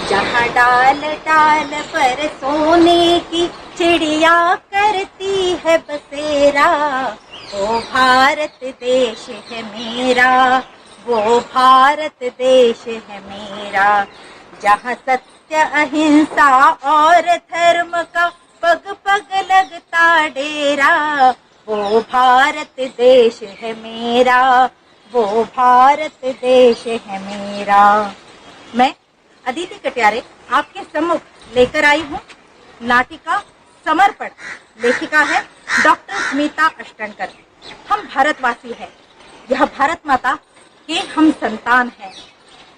जहाँ डाल डाल पर सोने की चिड़िया करती है बसेरा, वो भारत देश है मेरा, वो भारत देश है मेरा। जहाँ सत्य अहिंसा और धर्म का पग पग लगता डेरा, वो भारत देश है मेरा, वो भारत देश है मेरा। मैं अदिति कटियारे आपके सम्मुख लेकर आई हूँ नाटिका समर्पण। लेखिका है डॉक्टर स्मिता अष्टनकर। हम भारतवासी हैं, यह भारत माता के हम संतान हैं।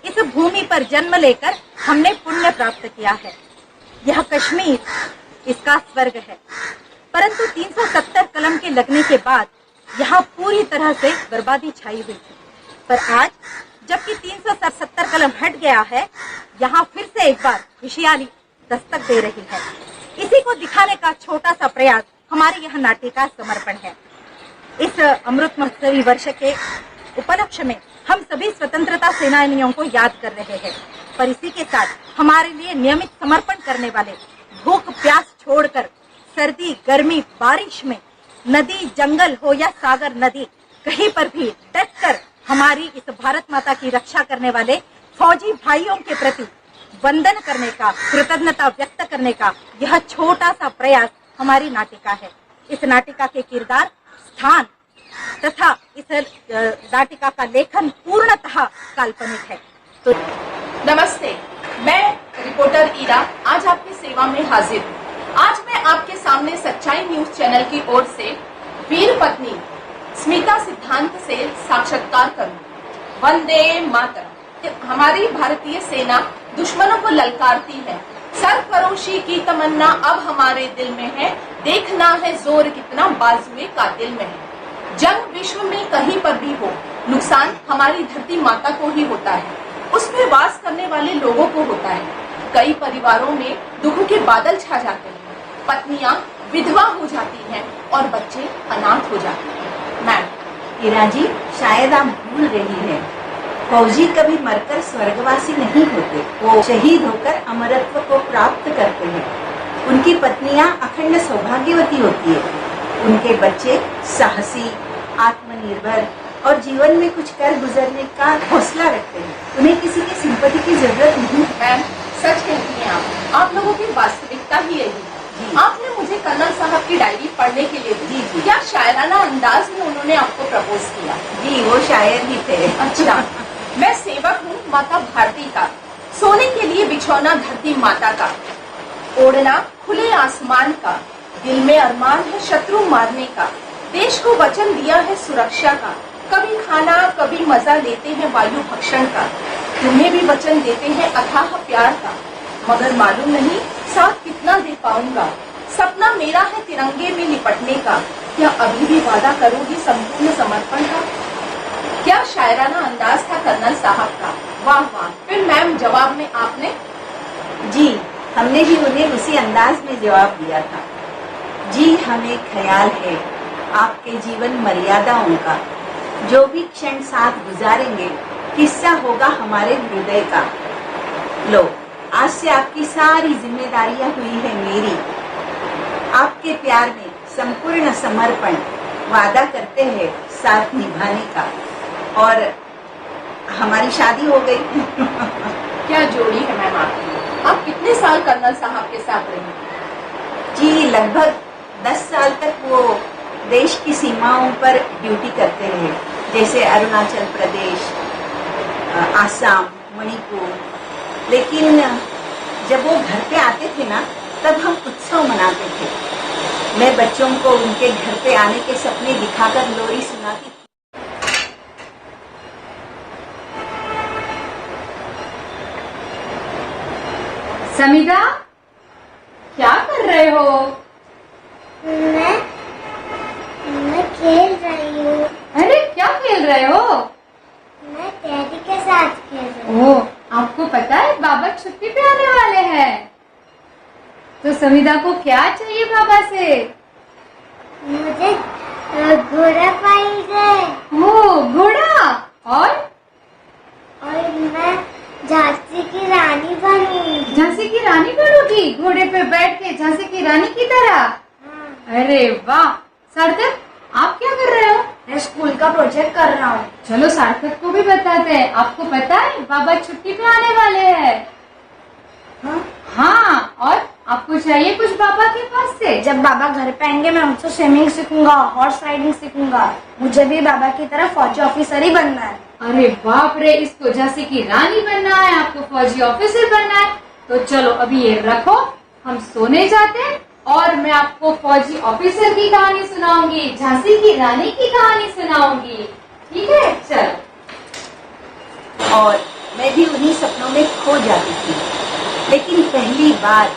इस भूमि पर जन्म लेकर हमने पुण्य प्राप्त किया है। यह कश्मीर इसका स्वर्ग है, परंतु 370 कलम के लगने के बाद यहाँ पूरी तरह से बर्बादी छाई हुई थी। पर आज जबकि 370 कलम हट गया है, यहाँ फिर से एक बार खुशहाली दस्तक दे रही है। इसी को दिखाने का छोटा सा प्रयास हमारी यह नाटिका समर्पण है। इस अमृत महोत्सवी वर्ष के उपलक्ष्य में हम सभी स्वतंत्रता सेनानियों को याद कर रहे हैं, पर इसी के साथ हमारे लिए नियमित समर्पण करने वाले, भूख प्यास छोड़कर सर्दी गर्मी बारिश में नदी जंगल हो या सागर नदी, कहीं पर भी डटकर हमारी इस भारत माता की रक्षा करने वाले फौजी भाइयों के प्रति वंदन करने का, कृतज्ञता व्यक्त करने का यह छोटा सा प्रयास हमारी नाटिका है। इस नाटिका के किरदार, स्थान तथा इस नाटिका का लेखन पूर्णतः काल्पनिक है। तो नमस्ते, मैं रिपोर्टर ईरा आज आपकी सेवा में हाजिर हूँ। आज मैं आपके सामने सच्चाई न्यूज चैनल की ओर से वीर पत्नी स्मिता सिद्धांत से साक्षात्कार करूँ। वंदे मातरम। हमारी भारतीय सेना दुश्मनों को ललकारती है, सरफरोशी की तमन्ना अब हमारे दिल में है, देखना है जोर कितना बाजुए कातिल में है। जंग विश्व में कहीं पर भी हो, नुकसान हमारी धरती माता को ही होता है, उसमें वास करने वाले लोगों को होता है। कई परिवारों में दुख के बादल छा जाते हैं, पत्नियां विधवा हो जाती हैं और बच्चे अनाथ हो जाते हैं। मैम ईरा जी, शायद आप भूल रही हैं, फौजी कभी मरकर स्वर्गवासी नहीं होते, वो शहीद होकर अमरत्व को प्राप्त करते हैं। उनकी पत्नियां अखंड सौभाग्यवती होती है, उनके बच्चे साहसी, आत्मनिर्भर और जीवन में कुछ कर गुजरने का हौसला रखते हैं। उन्हें किसी की सिंपैथी की जरूरत नहीं। मैम सच कहती हैं आप लोगों की वास्तविकता ही यही है। आपने मुझे कर्नल साहब की डायरी पढ़ने के लिए दी थी। क्या शायराना अंदाज में उन्होंने आपको प्रपोज किया? जी, वो शायर ही थे। अच्छा, मैं सेवक हूँ माता भारती का, सोने के लिए बिछौना धरती माता का, ओढ़ना खुले आसमान का, दिल में अरमान है शत्रु मारने का, देश को वचन दिया है सुरक्षा का, कभी खाना कभी मजा लेते हैं वायु भक्षण का, तुम्हें भी वचन देते हैं अथाह प्यार का, मगर मालूम नहीं साथ कितना दे पाऊंगा, सपना मेरा है तिरंगे में लिपटने का, क्या अभी भी वादा करोगी संपूर्ण समर्पण का? क्या शायराना अंदाज था कर्नल साहब का। वाह वाह। फिर मैम जवाब में आपने? जी, हमने भी उन्हें उसी अंदाज में जवाब दिया था। जी, हमें ख्याल है आपके जीवन मर्यादाओं का, जो भी क्षण साथ गुजारेंगे किस्सा होगा हमारे हृदय का। लो, आज से आपकी सारी जिम्मेदारियां हुई है मेरी, आपके प्यार में संपूर्ण समर्पण, वादा करते हैं साथ निभाने का, और हमारी शादी हो गई। क्या जोड़ी है मैम आपकी। आप कितने साल कर्नल साहब के साथ रही? जी, लगभग 10 साल तक वो देश की सीमाओं पर ड्यूटी करते रहे, जैसे अरुणाचल प्रदेश, आसाम, मणिपुर। लेकिन जब वो घर पे आते थे ना, तब हम उत्सव मनाते थे। मैं बच्चों को उनके घर पे आने के सपने दिखाकर लोरी सुनाती थी। समीरा, क्या कर रहे हो? मैं खेल रही हूँ। अरे क्या खेल रहे हो? मैं टेडी के साथ खेल रही हूँ। ओह, आपको पता है बाबा छुट्टी पे आने वाले हैं, तो समीरा को क्या चाहिए बाबा से? मुझे घोड़ा पाएंगे। ओह, घोड़ा। और मैं झांसी की रानी बनूंगी। वही घोड़े पे बैठ के झांसी की रानी की तरह? अरे वाह। सार्थक, आप क्या कर रहे हो? मैं स्कूल का प्रोजेक्ट कर रहा हूँ। चलो सार्थक को भी बताते हैं। आपको पता है बाबा छुट्टी पे आने वाले हैं। हाँ, और आपको चाहिए कुछ बाबा के पास से? जब बाबा घर पे आएंगे मैं उनसे स्विमिंग सीखूंगा, हॉर्स राइडिंग सीखूंगा। मुझे भी बाबा की तरह फौजी ऑफिसर ही बनना है। अरे बाप रे, इसको झांसी की रानी बनना है, आपको फौजी ऑफिसर बनना है। तो चलो अभी ये रखो, हम सोने जाते हैं और मैं आपको फौजी ऑफिसर की कहानी सुनाऊंगी, झांसी की रानी की कहानी सुनाऊंगी। ठीक है, चलो। और मैं भी उन्हीं सपनों में खो जाती थी। लेकिन पहली बार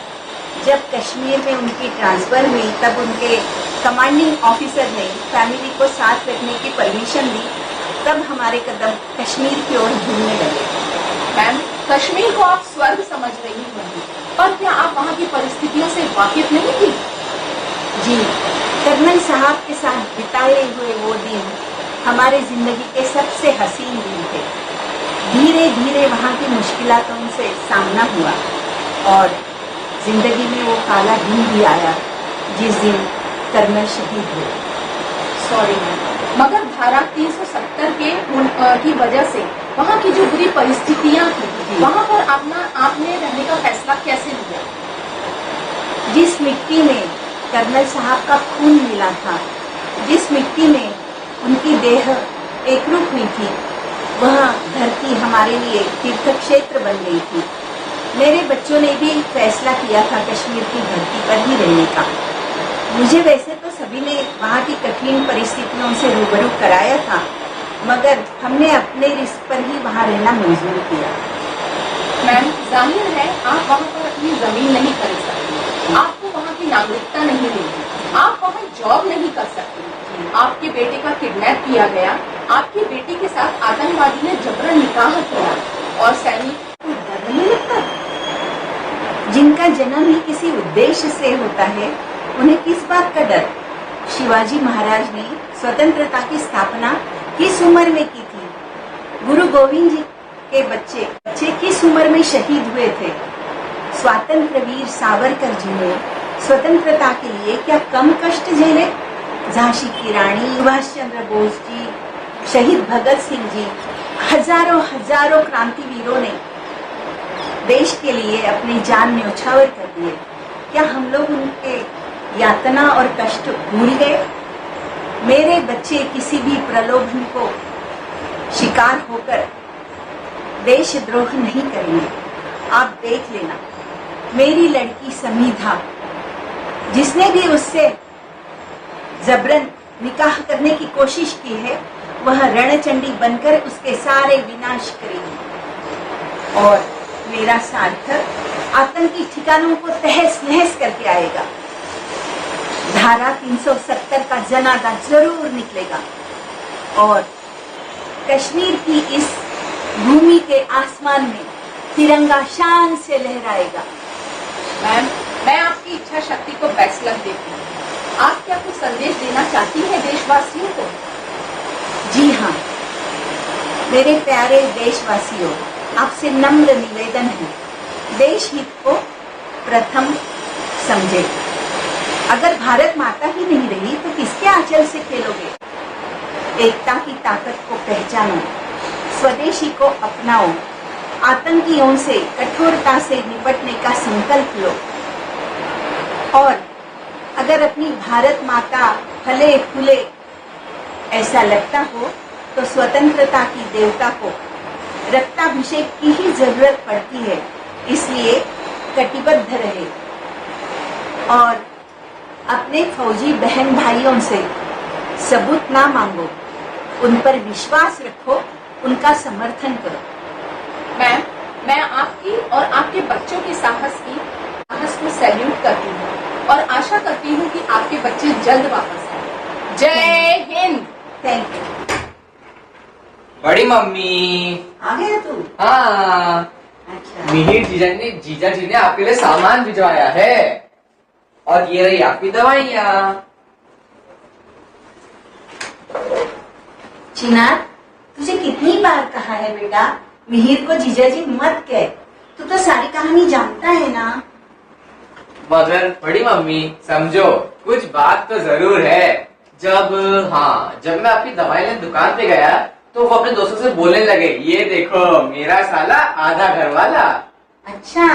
जब कश्मीर में उनकी ट्रांसफर हुई तब उनके कमांडिंग ऑफिसर ने फैमिली को साथ रखने की परमिशन दी। तब हमारे कदम कश्मीर की ओर घूमने लगे। मैम, कश्मीर को आप स्वर्ग समझ रही होंगी, पर क्या आप वहाँ की परिस्थितियों से वाकिफ नहीं थी? जी, कर्नल साहब के साथ बिताए हुए वो दिन हमारे जिंदगी के सबसे हसीन दिन थे। धीरे धीरे वहाँ की मुश्किलातों से सामना हुआ और जिंदगी में वो काला दिन भी आया जिस दिन कर्नल शहीद हुए। सॉरी मैम, मगर धारा 370 की वजह से वहाँ की जो बुरी परिस्थितियाँ थी, वहाँ पर आपने रहने का फैसला कैसे लिया? जिस मिट्टी में कर्नल साहब का खून मिला था, जिस मिट्टी में उनकी देह एकरूप हुई थी, वह धरती हमारे लिए तीर्थ क्षेत्र बन गई थी। मेरे बच्चों ने भी फैसला किया था कश्मीर की धरती पर ही रहने का। मुझे वैसे तो सभी ने वहाँ की कठिन परिस्थितियों से रूबरू कराया था, मगर हमने अपने रिस्क पर ही वहाँ रहना मंजूर किया। मैम, जाहिर है आप वहाँ पर अपनी जमीन नहीं खरीद सकती, आपको वहाँ की नागरिकता नहीं मिली, आप वहाँ जॉब नहीं कर सकती, आपके बेटे का किडनैप किया गया, आपकी बेटी के साथ आतंकवादी ने जबरन निकाह किया और सैनिक को डर नहीं लगता? जिनका जन्म ही किसी उद्देश्य से होता है, उन्हें किस बात का डर? शिवाजी महाराज ने स्वतंत्रता की स्थापना किस उम्र में की थी? गुरु गोविंद जी के बच्चे किस उम्र में शहीद हुए थे? स्वातंत्र वीर सावरकर जी ने स्वतंत्रता के लिए क्या कम कष्ट झेले? झांसी की रानी, सुभाष चंद्र बोस जी, शहीद भगत सिंह जी, हजारों क्रांतिवीरों ने देश के लिए अपनी जान न्यौछावर कर दिए। क्या हम लोग उनके यातना और कष्ट भूल गए? मेरे बच्चे किसी भी प्रलोभन को शिकार होकर देशद्रोह नहीं करेंगे। आप देख लेना, मेरी लड़की समीधा, जिसने भी उससे जबरन निकाह करने की कोशिश की है, वह रणचंडी बनकर उसके सारे विनाश करेगी और मेरा सार्थक आतंकी ठिकानों को तहस नहस करके आएगा। धारा 370 का जनाजा जरूर निकलेगा और कश्मीर की इस भूमि के आसमान में तिरंगा शान से लहराएगा। मैम, मैं आपकी इच्छा शक्ति को बैसलत देती हूँ। आप क्या कुछ संदेश देना चाहती हैं देशवासियों को? जी हाँ, मेरे प्यारे देशवासियों, आपसे नम्र निवेदन है, देश हित को प्रथम समझे। अगर भारत माता ही नहीं रही तो किसके आंचल से खेलोगे? एकता की ताकत को पहचानो, स्वदेशी को अपनाओ, आतंकियों से कठोरता से निपटने का संकल्प लो और अगर अपनी भारत माता फले फूले ऐसा लगता हो तो स्वतंत्रता की देवता को रक्ताभिषेक की ही जरूरत पड़ती है। इसलिए कटिबद्ध रहे और अपने फौजी बहन भाइयों से सबूत ना मांगो, उन पर विश्वास रखो, उनका समर्थन करो। मैम, मैं आपकी और आपके बच्चों के साहस को सैल्यूट करती हूँ और आशा करती हूँ कि आपके बच्चे जल्द वापस आए। जय हिंद। Thank you. बड़ी मम्मी आ गया तू? हाँ, अच्छा। मिहिर जीजा जी ने आपके लिए सामान भिजवाया है और ये रही आपकी दवाइयाँ। चिनार, तुझे कितनी बार कहा है बेटा, मिहिर को जीजाजी मत कह। तू तो सारी कहानी जानता है ना। मगर बड़ी मम्मी समझो, कुछ बात तो जरूर है। जब मैं अपनी दवाई लेने दुकान पे गया तो वो अपने दोस्तों से बोलने लगे, ये देखो मेरा साला आधा घर वाला। अच्छा,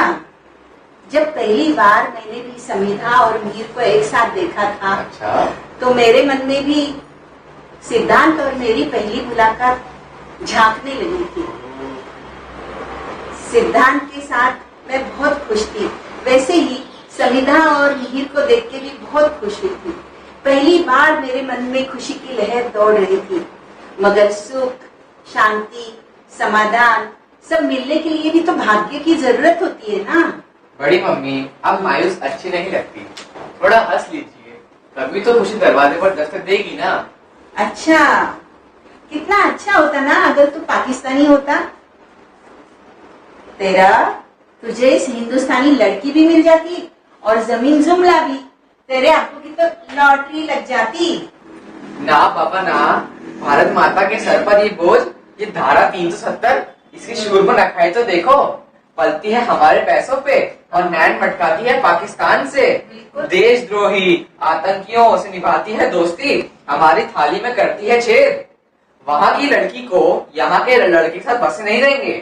जब पहली बार मैंने भी समीधा और मीर को एक साथ देखा था, अच्छा, तो मेरे मन में भी सिद्धांत और मेरी पहली मुलाकात झांकने लगी थी। सिद्धांत के साथ मैं बहुत खुश थी, वैसे ही समीधा और मिहिर को देख के भी बहुत खुश हुई थी। पहली बार मेरे मन में खुशी की लहर दौड़ रही थी, मगर सुख, शांति, समाधान सब मिलने के लिए भी तो भाग्य की जरूरत होती है ना। बड़ी मम्मी अब मायूस अच्छी नहीं लगती, थोड़ा हंस लीजिए, कभी तो खुशी दरवाजे पर दस्तक देगी ना। अच्छा, कितना अच्छा होता ना अगर तू पाकिस्तानी होता। तुझे इस हिंदुस्तानी लड़की भी मिल जाती और जमीन जुमला भी, तेरे आपको की तो लॉटरी लग जाती। ना पापा ना, भारत माता के सर पर ये बोझ, ये धारा 370, इसकी शूर न खाए तो देखो, पलती है हमारे पैसों पे और नैन मटकाती है पाकिस्तान से। देशद्रोही आतंकियों से निभाती है दोस्ती, हमारी थाली में करती है छेद। वहाँ की लड़की को यहाँ के लड़के के साथ बसे नहीं देंगे,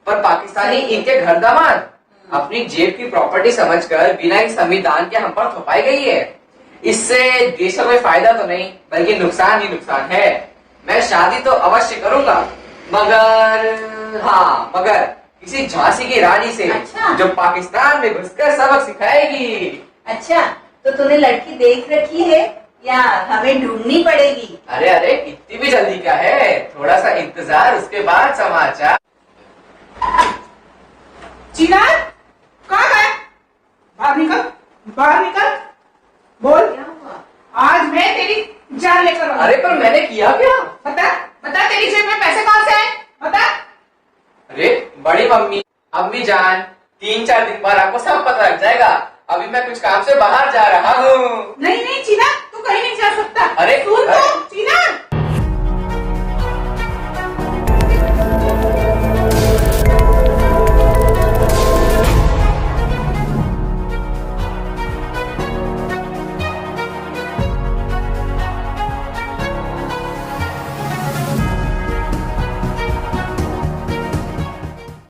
पर पाकिस्तानी इनके घर दामाद अपनी जेब की प्रॉपर्टी समझकर बिना ही संविधान के हम पर थोपाई गई है। इससे देश का कोई फायदा तो नहीं बल्कि नुकसान ही नुकसान है। मैं शादी तो अवश्य करूंगा, मगर किसी झांसी की रानी से। अच्छा। जो पाकिस्तान में घुसकर सबक सिखाएगी। अच्छा, तो तूने लड़की देख रखी है या हमें ढूंढनी पड़ेगी? अरे इतनी भी जल्दी क्या है, थोड़ा सा इंतजार, उसके बाद समाचार। चिराग, कहाँ है? बाहर निकल, बाहर निकल, बोल। क्या हुआ? आज मैं तेरी जान लेकर आऊंगा। अरे पर मैंने किया क्या? बता तेरी जेब में पैसे कहाँ से आए? बता। अरे बड़ी मम्मी, अम्मी जान, 3-4 दिन बाद आपको सब पता लग जाएगा। अभी मैं कुछ काम से बाहर जा रहा हूँ। नहीं चिराग, तू कहीं नहीं जा सकता। अरे सुन तो।